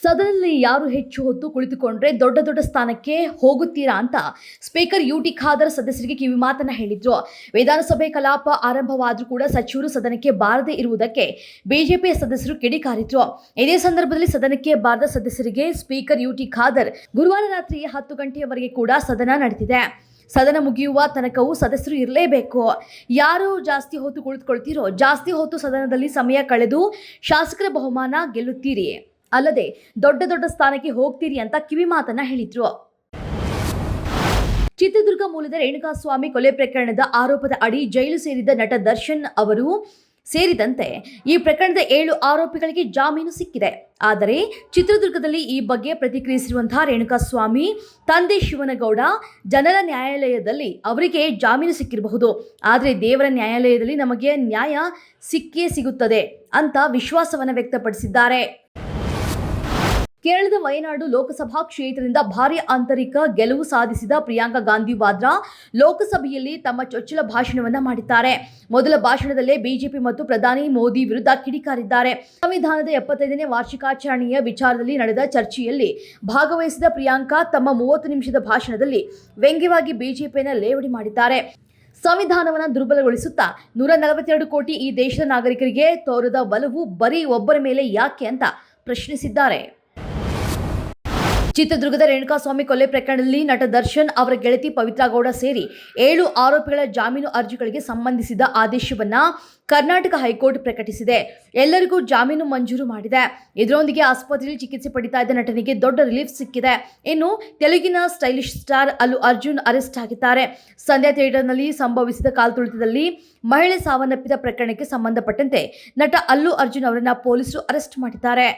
ಸದನದಲ್ಲಿ ಯಾರು ಹೆಚ್ಚು ಹೊತ್ತು ಕುಳಿತುಕೊಂಡ್ರೆ ದೊಡ್ಡ ದೊಡ್ಡ ಸ್ಥಾನಕ್ಕೆ ಹೋಗುತ್ತೀರಾ ಅಂತ ಸ್ಪೀಕರ್ ಯುಟಿ ಖಾದರ್ ಸದಸ್ಯರಿಗೆ ಕಿವಿ ಮಾತನ್ನ ಹೇಳಿದ್ರು. ವಿಧಾನಸಭೆ ಕಲಾಪ ಆರಂಭವಾದರೂ ಕೂಡ ಸಚಿವರು ಸದನಕ್ಕೆ ಬಾರದೇ ಇರುವುದಕ್ಕೆ ಬಿಜೆಪಿಯ ಸದಸ್ಯರು ಕಿಡಿಕಾರಿದ್ರು. ಇದೇ ಸಂದರ್ಭದಲ್ಲಿ ಸದನಕ್ಕೆ ಬಾರದ ಸದಸ್ಯರಿಗೆ ಸ್ಪೀಕರ್ ಯುಟಿ ಖಾದರ್ ಗುರುವಾರ ರಾತ್ರಿ 10 ಗಂಟೆಯವರೆಗೆ ಕೂಡ ಸದನ ನಡೆದಿದೆ. ಸದನ ಮುಗಿಯುವ ತನಕವೂ ಸದಸ್ಯರು ಇರಲೇಬೇಕು. ಯಾರು ಜಾಸ್ತಿ ಹೊತ್ತು ಕುಳಿತುಕೊಳ್ತೀರೋ ಜಾಸ್ತಿ ಹೊತ್ತು ಸದನದಲ್ಲಿ ಸಮಯ ಕಳೆದು ಶಾಸಕರ ಬಹುಮಾನ ಗೆಲ್ಲುತ್ತೀರಿ, ಅಲ್ಲದೆ ದೊಡ್ಡ ದೊಡ್ಡ ಸ್ಥಾನಕ್ಕೆ ಹೋಗ್ತೀರಿ ಅಂತ ಕಿವಿ ಮಾತನ್ನ ಹೇಳಿದ್ರು. ಚಿತ್ರದುರ್ಗ ಮೂಲದ ರೇಣುಕಾಸ್ವಾಮಿ ಕೊಲೆ ಪ್ರಕರಣದ ಆರೋಪದ ಅಡಿ ಜೈಲು ಸೇರಿದ ನಟ ದರ್ಶನ್ ಅವರು ಸೇರಿದಂತೆ ಈ ಪ್ರಕರಣದ 7 ಆರೋಪಿಗಳಿಗೆ ಜಾಮೀನು ಸಿಕ್ಕಿದೆ. ಆದರೆ ಚಿತ್ರದುರ್ಗದಲ್ಲಿ ಈ ಬಗ್ಗೆ ಪ್ರತಿಕ್ರಿಯಿಸಿರುವಂತಹ ರೇಣುಕಾಸ್ವಾಮಿ ತಂದೆ ಶಿವನಗೌಡ, ಜನರ ನ್ಯಾಯಾಲಯದಲ್ಲಿ ಅವರಿಗೆ ಜಾಮೀನು ಸಿಕ್ಕಿರಬಹುದು, ಆದರೆ ದೇವರ ನ್ಯಾಯಾಲಯದಲ್ಲಿ ನಮಗೆ ನ್ಯಾಯ ಸಿಕ್ಕೇ ಸಿಗುತ್ತದೆ ಅಂತ ವಿಶ್ವಾಸವನ್ನು ವ್ಯಕ್ತಪಡಿಸಿದ್ದಾರೆ. ಕೇರಳದ ವಯನಾಡು ಲೋಕಸಭಾ ಕ್ಷೇತ್ರದಿಂದ ಭಾರೀ ಆಂತರಿಕ ಗೆಲುವು ಸಾಧಿಸಿದ ಪ್ರಿಯಾಂಕಾ ಗಾಂಧಿ ವಾದ್ರಾ ಲೋಕಸಭೆಯಲ್ಲಿ ತಮ್ಮ ಚೊಚ್ಚಲ ಭಾಷಣವನ್ನ ಮಾಡಿದ್ದಾರೆ. ಮೊದಲ ಭಾಷಣದಲ್ಲೇ ಬಿಜೆಪಿ ಮತ್ತು ಪ್ರಧಾನಿ ಮೋದಿ ವಿರುದ್ಧ ಕಿಡಿಕಾರಿದ್ದಾರೆ. ಸಂವಿಧಾನದ 75ನೇ ವಾರ್ಷಿಕಾಚರಣೆಯ ವಿಚಾರದಲ್ಲಿ ನಡೆದ ಚರ್ಚೆಯಲ್ಲಿ ಭಾಗವಹಿಸಿದ ಪ್ರಿಯಾಂಕಾ ತಮ್ಮ 30 ನಿಮಿಷದ ಭಾಷಣದಲ್ಲಿ ವ್ಯಂಗ್ಯವಾಗಿ ಬಿಜೆಪಿಯನ್ನು ಲೇವಡಿ ಮಾಡಿದ್ದಾರೆ. ಸಂವಿಧಾನವನ್ನು ದುರ್ಬಲಗೊಳಿಸುತ್ತಾ 142 ಕೋಟಿ ಈ ದೇಶದ ನಾಗರಿಕರಿಗೆ ತೋರದ ಒಲವು ಬರೀ ಒಬ್ಬರ ಮೇಲೆ ಯಾಕೆ ಅಂತ ಪ್ರಶ್ನಿಸಿದ್ದಾರೆ. ಚಿತ್ರದುರ್ಗದ ರೇಣುಕಾಸ್ವಾಮಿ ಕೊಲೆ ಪ್ರಕರಣದಲ್ಲಿ ನಟ ದರ್ಶನ್ ಅವರ ಗೆಳತಿ ಪವಿತ್ರಾ ಗೌಡ ಸೇರಿ 7 ಆರೋಪಿಗಳ ಜಾಮೀನು ಅರ್ಜಿಗಳಿಗೆ ಸಂಬಂಧಿಸಿದ ಆದೇಶವನ್ನ ಕರ್ನಾಟಕ ಹೈಕೋರ್ಟ್ ಪ್ರಕಟಿಸಿದೆ. ಎಲ್ಲರಿಗೂ ಜಾಮೀನು ಮಂಜೂರು ಮಾಡಿದೆ. ಇದರೊಂದಿಗೆ ಆಸ್ಪತ್ರೆಯಲ್ಲಿ ಚಿಕಿತ್ಸೆ ಪಡಿತಾ ಇದ್ದ ನಟನಿಗೆ ದೊಡ್ಡ ರಿಲೀಫ್ ಸಿಕ್ಕಿದೆ. ಇನ್ನು ತೆಲುಗಿನ stylish star Allu Arjun arrest ಆಗಿದ್ದಾರೆ. ಸಂಧ್ಯಾ ಥಿಯೇಟರ್ನಲ್ಲಿ ಸಂಭವಿಸಿದ ಕಾಲ್ತುಳಿತದಲ್ಲಿ ಮಹಿಳೆ ಸಾವನ್ನಪ್ಪಿದ ಪ್ರಕರಣಕ್ಕೆ ಸಂಬಂಧಪಟ್ಟಂತೆ ನಟ ಅಲ್ಲು ಅರ್ಜುನ್ ಅವರನ್ನ ಪೊಲೀಸರು ಅರೆಸ್ಟ್ ಮಾಡಿದ್ದಾರೆ.